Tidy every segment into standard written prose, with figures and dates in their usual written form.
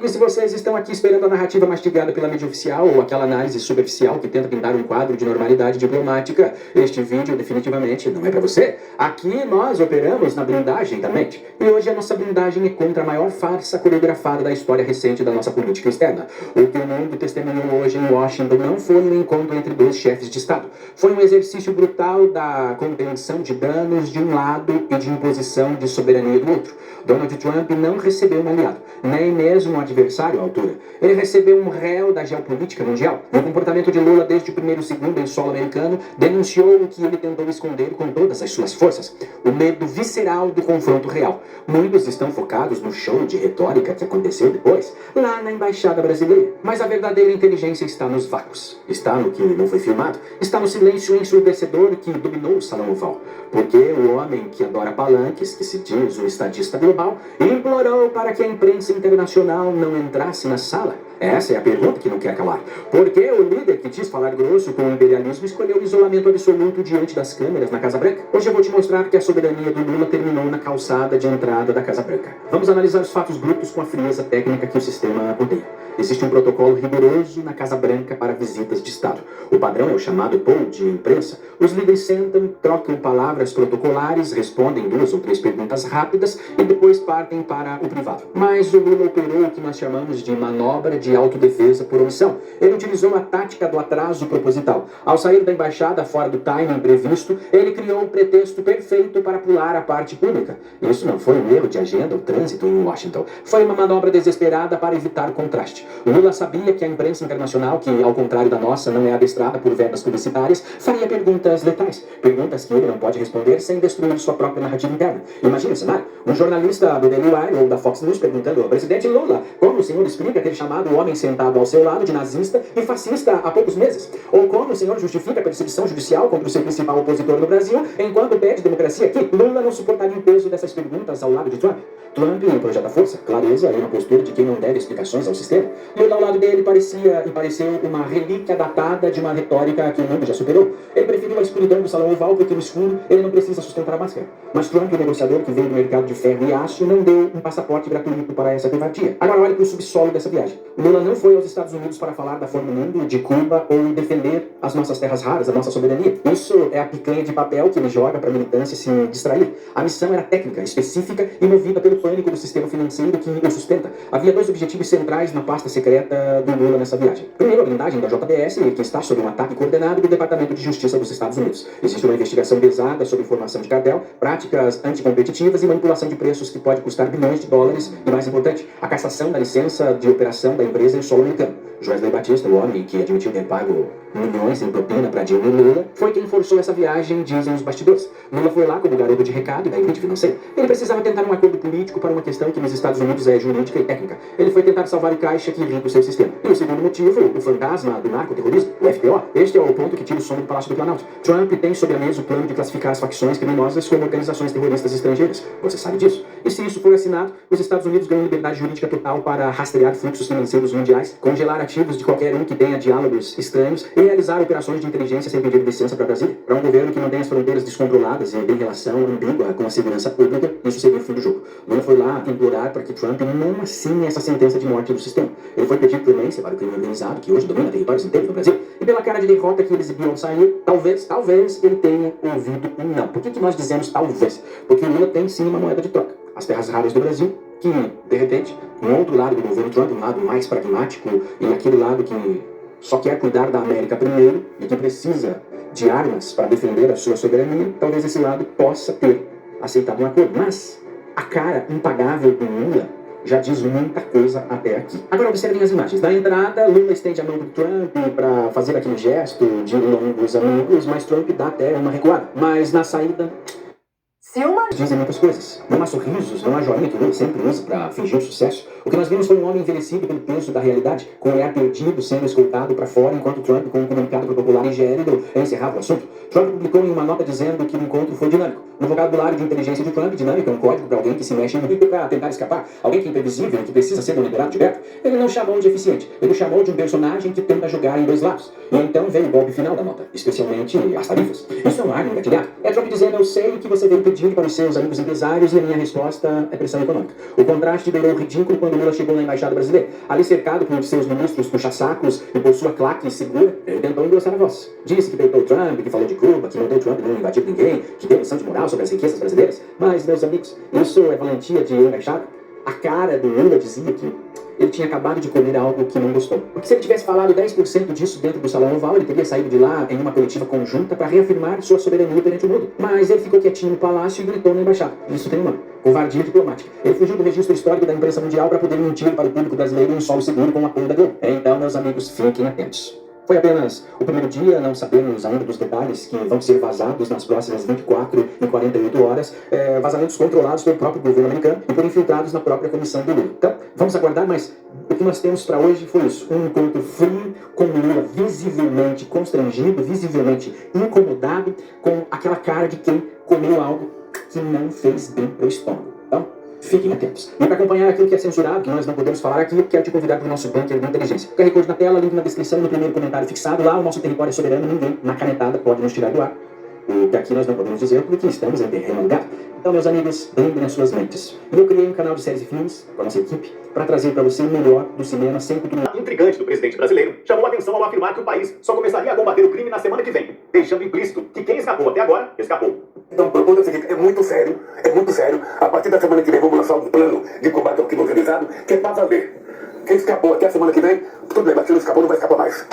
E se vocês estão aqui esperando a narrativa mastigada pela mídia oficial ou aquela análise superficial que tenta pintar um quadro de normalidade diplomática, este vídeo definitivamente não é para você. Aqui nós operamos na blindagem da mente. E hoje a nossa blindagem é contra a maior farsa coreografada da história recente da nossa política externa. O que o mundo testemunhou hoje em Washington não foi um encontro entre dois chefes de Estado. Foi um exercício brutal da contenção de danos de um lado e de imposição de soberania do outro. Donald Trump não recebeu um aliado, nem mesmo um adversário à altura. Ele recebeu um réu da geopolítica mundial. O comportamento de Lula desde o primeiro segundo em solo americano denunciou o que ele tentou esconder com todas as suas forças: o medo visceral do confronto real. Muitos estão focados no show de retórica que aconteceu depois, lá na embaixada brasileira. Mas a verdadeira inteligência está nos vácuos, está no que não foi filmado, está no silêncio ensurdecedor que dominou o salão oval. Porque o homem que adora palanques, que se diz um estadista global, implorou para que a imprensa internacional não entrasse na sala. Essa é a pergunta que não quer calar. Por que o líder que diz falar grosso com o imperialismo escolheu o isolamento absoluto diante das câmeras na Casa Branca? Hoje eu vou te mostrar que a soberania do Lula terminou na calçada de entrada da Casa Branca. Vamos analisar os fatos brutos com a frieza técnica que o sistema odeia. Existe um protocolo rigoroso na Casa Branca para visitas de Estado. O padrão é o chamado pool de imprensa. Os líderes sentam, trocam palavras protocolares, respondem 2 ou 3 perguntas rápidas e depois partem para o privado. Mas o Lula operou o que nós chamamos de manobra de autodefesa por omissão. Ele utilizou a tática do atraso proposital. Ao sair da embaixada fora do timing previsto, ele criou um pretexto perfeito para pular a parte pública. Isso não foi um erro de agenda ou trânsito em Washington. Foi uma manobra desesperada para evitar contraste. Lula sabia que a imprensa internacional, que ao contrário da nossa não é adestrada por verbas publicitárias, faria perguntas letais. Perguntas que ele não pode responder sem destruir sua própria narrativa interna. Imagine o cenário: um jornalista do Daily Wire ou da Fox News perguntando ao presidente Lula como o senhor explica ter chamado o homem sentado ao seu lado de nazista e fascista há poucos meses? Ou como o senhor justifica a perseguição judicial contra o seu principal opositor no Brasil enquanto pede democracia aqui? Lula não suportaria o peso dessas perguntas ao lado de Trump. Trump projeta força, clareza e uma postura de quem não deve explicações ao sistema. Lula ao lado dele pareceu uma relíquia datada de uma retórica que o mundo já superou. Ele preferiu a escuridão do salão oval porque no escuro ele não precisa sustentar a máscara. Mas Trump, o negociador que veio do mercado de ferro e aço, não deu um passaporte gratuito para essa covardia. Agora olhe para o subsolo dessa viagem. Lula não foi aos Estados Unidos para falar da fome do mundo, de Cuba ou defender as nossas terras raras, a nossa soberania. Isso é a picanha de papel que ele joga para a militância se distrair. A missão era técnica, específica e movida pelo pânico do sistema financeiro que o sustenta. Havia 2 objetivos centrais na pasta secreta do Lula nessa viagem. Primeiro, a blindagem da JBS, que está sob um ataque coordenado do Departamento de Justiça dos Estados Unidos. Existe uma investigação pesada sobre formação de cartel, práticas anticompetitivas e manipulação de preços que pode custar bilhões de dólares e, mais importante, a cassação da licença de operação da empresa em solo americano. Joesley Batista, o homem que admitiu ter pago milhões em propina para Dilma e Lula, foi quem forçou essa viagem, dizem os bastidores. Lula foi lá como garoto de recado da elite financeira. Ele precisava tentar um acordo político para uma questão que nos Estados Unidos é jurídica e técnica. Ele foi tentar salvar o caixa que irrita o seu sistema. E o segundo motivo, o fantasma do narcoterrorismo, o FPO. Este é o ponto que tira o sono do Palácio do Planalto. Trump tem sob a mesa o plano de classificar as facções criminosas como organizações terroristas estrangeiras. Você sabe disso? E se isso for assinado, os Estados Unidos ganham liberdade jurídica total para rastrear fluxos financeiros mundiais, congelar ativos de qualquer um que tenha diálogos estranhos e realizar operações de inteligência sem pedir licença para Brasília. Para um governo que mantém as fronteiras descontroladas e tem relação ambígua com a segurança pública, isso seria o fim do jogo. Lula foi lá implorar para que Trump não assine essa sentença de morte do sistema. Ele foi pedir clemência para o crime organizado, que hoje domina territórios inteiros do Brasil, e pela cara de derrota que ele exibiu ao sair, talvez ele tenha ouvido um não. Por que nós dizemos talvez? Porque o Lula tem sim uma moeda de troca: as terras raras do Brasil, que, de repente, um outro lado do governo Trump, um lado mais pragmático, e aquele lado que só quer cuidar da América primeiro e que precisa de armas para defender a sua soberania, talvez esse lado possa ter aceitado um acordo. Mas a cara impagável do Lula já diz muita coisa até aqui. Agora observem as imagens. Na entrada, Lula estende a mão do Trump para fazer aquele gesto de longos amigos, mas Trump dá até uma recuada. Mas na saída, dizem muitas coisas. Não há sorrisos, não há joinha que o Lula sempre usa para fingir sucesso. O que nós vimos foi um homem envelhecido pelo peso da realidade, com o olhar perdido, sendo escoltado para fora, enquanto Trump, com um comunicado protocolar e gélido, encerrava o assunto. Trump publicou em uma nota dizendo que o encontro foi dinâmico. No vocabulário de inteligência de Trump, dinâmico é um código para alguém que se mexe muito para tentar escapar, alguém que é imprevisível e que precisa ser deliberado de perto. Ele não chamou de eficiente, ele chamou de um personagem que tenta jogar em 2 lados. E então veio o golpe final da nota, especialmente as tarifas. Isso é um ar engatilhado. É Trump dizendo: eu sei que você veio pedir pedir para os seus amigos empresários e a minha resposta é pressão econômica. O contraste beirou ridículo quando Lula chegou na Embaixada Brasileira. Ali cercado por seus ministros puxa-sacos e por sua claque segura, ele tentou engrossar a voz. Disse que peitou Trump, que falou de Cuba, que mandou Trump não invadir ninguém, que deu lição de moral sobre as riquezas brasileiras. Mas, meus amigos, isso é valentia de embaixada? A cara do Lula dizia que ele tinha acabado de comer algo que não gostou. Porque se ele tivesse falado 10% disso dentro do Salão Oval, ele teria saído de lá em uma coletiva conjunta para reafirmar sua soberania perante o mundo. Mas ele ficou quietinho no palácio e gritou na embaixada. Isso tem um nome: covardia diplomática. Ele fugiu do registro histórico da imprensa mundial para poder mentir para o público brasileiro em solo seguro com o apoio da Globo. Então, meus amigos, fiquem atentos. Foi apenas o primeiro dia, não sabemos ainda dos detalhes que vão ser vazados nas próximas 24 e 48 horas, vazamentos controlados pelo próprio governo americano e por infiltrados na própria comissão do Lula. Então, vamos aguardar, mas o que nós temos para hoje foi isso: um encontro frio, com o Lula visivelmente constrangido, visivelmente incomodado, com aquela cara de quem comeu algo que não fez bem para o estômago. Então, fiquem atentos. E para acompanhar aquilo que é censurado, que nós não podemos falar aqui, quero te convidar para o nosso bunker de inteligência. QR Code na tela, link na descrição, no primeiro comentário fixado. Lá o nosso território é soberano, ninguém na canetada pode nos tirar do ar. O que aqui nós não podemos dizer porque estamos em terreno alugado. Então, meus amigos, blindem as suas mentes. E eu criei um canal de séries e filmes, com a nossa equipe, para trazer para você o melhor do cinema sem cultura. Intrigante do presidente brasileiro chamou a atenção ao afirmar que o país só começaria a combater o crime na semana que vem, deixando implícito que quem escapou até agora, escapou. Então, o ponto é o seguinte: é muito sério. A partir da semana que vem, vamos lançar um plano de combate ao crime organizado, que é para valer. Quem escapou até a semana que vem, tudo bem, mas quem não escapou não vai escapar mais.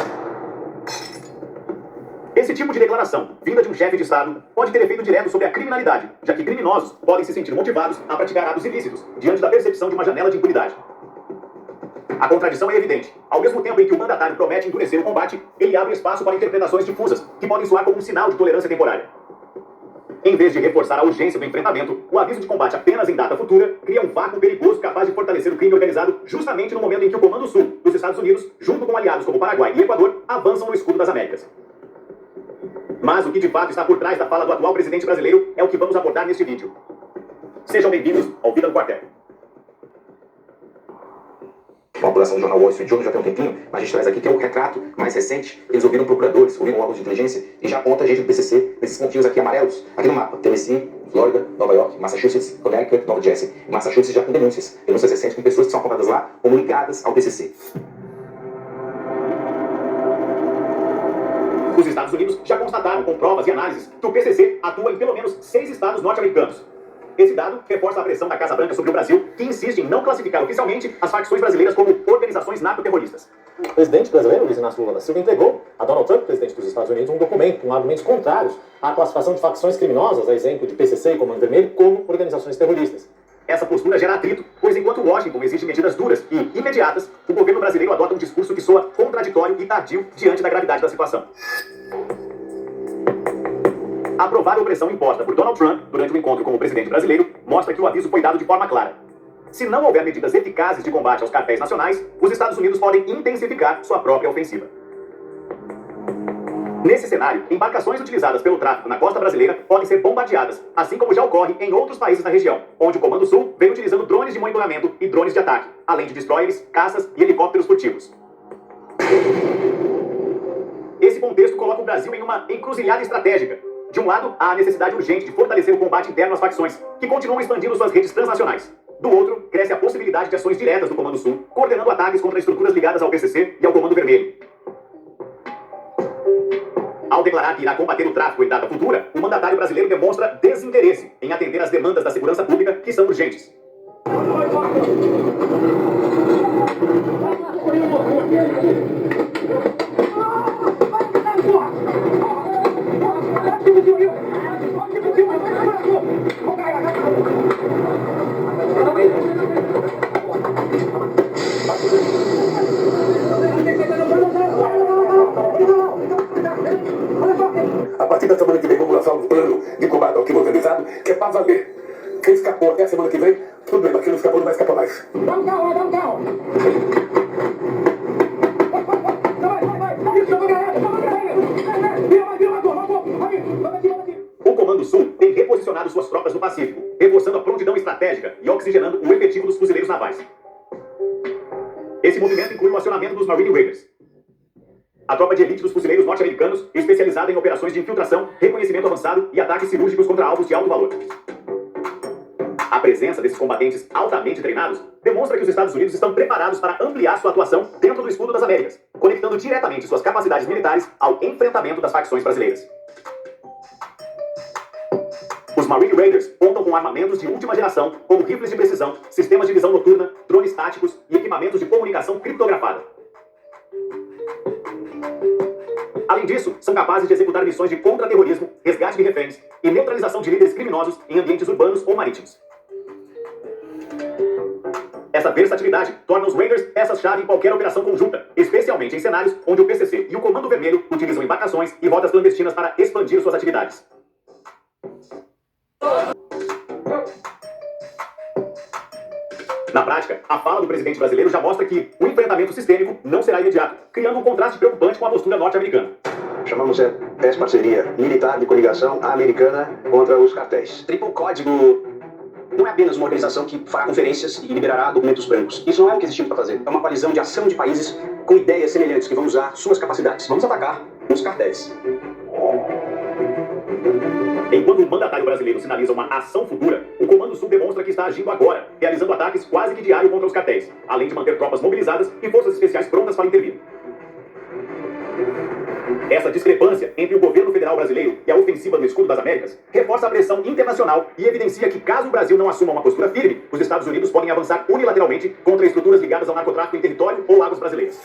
Esse tipo de declaração, vinda de um chefe de Estado, pode ter efeito direto sobre a criminalidade, já que criminosos podem se sentir motivados a praticar atos ilícitos, diante da percepção de uma janela de impunidade. A contradição é evidente. Ao mesmo tempo em que o mandatário promete endurecer o combate, ele abre espaço para interpretações difusas, que podem soar como um sinal de tolerância temporária. Em vez de reforçar a urgência do enfrentamento, o aviso de combate apenas em data futura cria um vácuo perigoso capaz de fortalecer o crime organizado justamente no momento em que o Comando Sul dos Estados Unidos, junto com aliados como Paraguai e Equador, avançam no escudo das Américas. Mas o que de fato está por trás da fala do atual presidente brasileiro é o que vamos abordar neste vídeo. Sejam bem-vindos ao Vida no Quartel. Uma apuração do jornal Wall Street Journal já tem um tempinho, mas a gente traz aqui que é o retrato mais recente. Eles ouviram procuradores, ouviram órgãos de inteligência e já aponta a gente do PCC nesses pontinhos aqui amarelos, aqui no mapa: Tennessee, Flórida, Nova York, Massachusetts, Connecticut, Nova Jersey. Massachusetts já com denúncias recentes com pessoas que são apontadas lá como ligadas ao PCC. Os Estados Unidos já constataram com provas e análises que o PCC atua em pelo menos 6 estados norte-americanos. Esse dado reforça a pressão da Casa Branca sobre o Brasil, que insiste em não classificar oficialmente as facções brasileiras como organizações narcoterroristas. O presidente brasileiro, Luiz Inácio Lula da Silva, entregou a Donald Trump, presidente dos Estados Unidos, um documento com argumentos contrários à classificação de facções criminosas, a exemplo de PCC e Comando Vermelho, como organizações terroristas. Essa postura gera atrito, pois enquanto Washington exige medidas duras e imediatas, o governo brasileiro adota um discurso que soa contraditório e tardio diante da gravidade da situação. A provável pressão imposta por Donald Trump durante o encontro com o presidente brasileiro mostra que o aviso foi dado de forma clara. Se não houver medidas eficazes de combate aos cartéis nacionais, os Estados Unidos podem intensificar sua própria ofensiva. Nesse cenário, embarcações utilizadas pelo tráfico na costa brasileira podem ser bombardeadas, assim como já ocorre em outros países da região, onde o Comando Sul vem utilizando drones de monitoramento e drones de ataque, além de destroyers, caças e helicópteros furtivos. Esse contexto coloca o Brasil em uma encruzilhada estratégica. De um lado, há a necessidade urgente de fortalecer o combate interno às facções, que continuam expandindo suas redes transnacionais. Do outro, cresce a possibilidade de ações diretas do Comando Sul, coordenando ataques contra estruturas ligadas ao PCC e ao Comando Vermelho. Ao declarar que irá combater o tráfico em data futura, o mandatário brasileiro demonstra desinteresse em atender às demandas da segurança pública, que são urgentes. A partir da semana que vem, vamos lançar um plano de combate ao crime organizado, que é para valer. Quem escapou até a semana que vem, tudo bem, mas quem não escapou não vai escapar mais. O Comando Sul tem reposicionado suas tropas no Pacífico, reforçando a prontidão estratégica e oxigenando o efetivo dos fuzileiros navais. Esse movimento inclui o acionamento dos Marine Raiders, a tropa de elite dos fuzileiros norte-americanos, especializada em operações de infiltração, reconhecimento avançado e ataques cirúrgicos contra alvos de alto valor. A presença desses combatentes altamente treinados demonstra que os Estados Unidos estão preparados para ampliar sua atuação dentro do escudo das Américas, conectando diretamente suas capacidades militares ao enfrentamento das facções brasileiras. Os Marine Raiders contam com armamentos de última geração, como rifles de precisão, sistemas de visão noturna, drones táticos e equipamentos de comunicação criptografada. Além disso, são capazes de executar missões de contra-terrorismo, resgate de reféns e neutralização de líderes criminosos em ambientes urbanos ou marítimos. Essa versatilidade torna os Raiders peças-chave em qualquer operação conjunta, especialmente em cenários onde o PCC e o Comando Vermelho utilizam embarcações e rotas clandestinas para expandir suas atividades. Na prática, a fala do presidente brasileiro já mostra que o enfrentamento sistêmico não será imediato, criando um contraste preocupante com a postura norte-americana. Chamamos essa parceria militar de coligação americana contra os cartéis. Triplo Código não é apenas uma organização que fará conferências e liberará documentos brancos. Isso não é o que existimos para fazer. É uma coalizão de ação de países com ideias semelhantes que vão usar suas capacidades. Vamos atacar os cartéis. Enquanto o mandatário brasileiro sinaliza uma ação futura, o Comando Sul demonstra que está agindo agora, realizando ataques quase que diários contra os cartéis, além de manter tropas mobilizadas e forças especiais prontas para intervir. Essa discrepância entre o governo federal brasileiro e a ofensiva do Escudo das Américas reforça a pressão internacional e evidencia que, caso o Brasil não assuma uma postura firme, os Estados Unidos podem avançar unilateralmente contra estruturas ligadas ao narcotráfico em território ou águas brasileiras.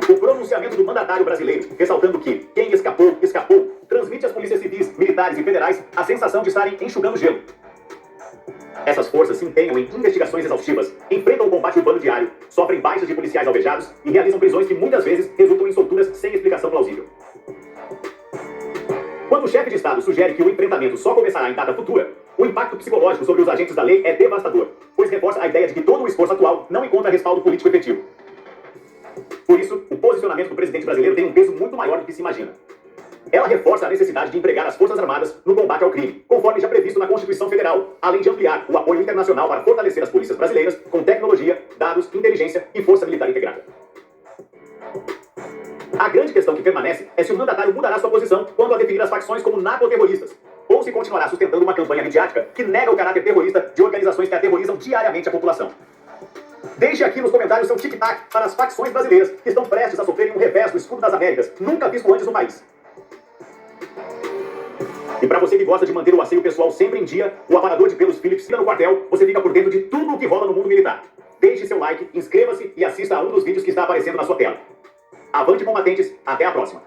O pronunciamento do mandatário brasileiro, ressaltando que quem escapou, escapou, transmite às polícias civis, militares e federais a sensação de estarem enxugando gelo. Essas forças se empenham em investigações exaustivas, enfrentam o combate urbano diário, sofrem baixas de policiais alvejados e realizam prisões que muitas vezes resultam em solturas sem explicação plausível. Quando o chefe de Estado sugere que o enfrentamento só começará em data futura, o impacto psicológico sobre os agentes da lei é devastador, pois reforça a ideia de que todo o esforço atual não encontra respaldo político efetivo. Por isso, o posicionamento do presidente brasileiro tem um peso muito maior do que se imagina. Ela reforça a necessidade de empregar as Forças Armadas no combate ao crime, conforme já previsto na Constituição Federal, além de ampliar o apoio internacional para fortalecer as polícias brasileiras com tecnologia, dados, inteligência e força militar integrada. A grande questão que permanece é se o mandatário mudará sua posição quanto a definir as facções como narcoterroristas, ou se continuará sustentando uma campanha midiática que nega o caráter terrorista de organizações que aterrorizam diariamente a população. Deixe aqui nos comentários seu tic-tac para as facções brasileiras que estão prestes a sofrerem um revés do Escudo das Américas, nunca visto antes no país. E para você que gosta de manter o asseio pessoal sempre em dia, o aparador de pelos Philips fica no quartel, você fica por dentro de tudo o que rola no mundo militar. Deixe seu like, inscreva-se e assista a um dos vídeos que está aparecendo na sua tela. Avante, combatentes, até a próxima!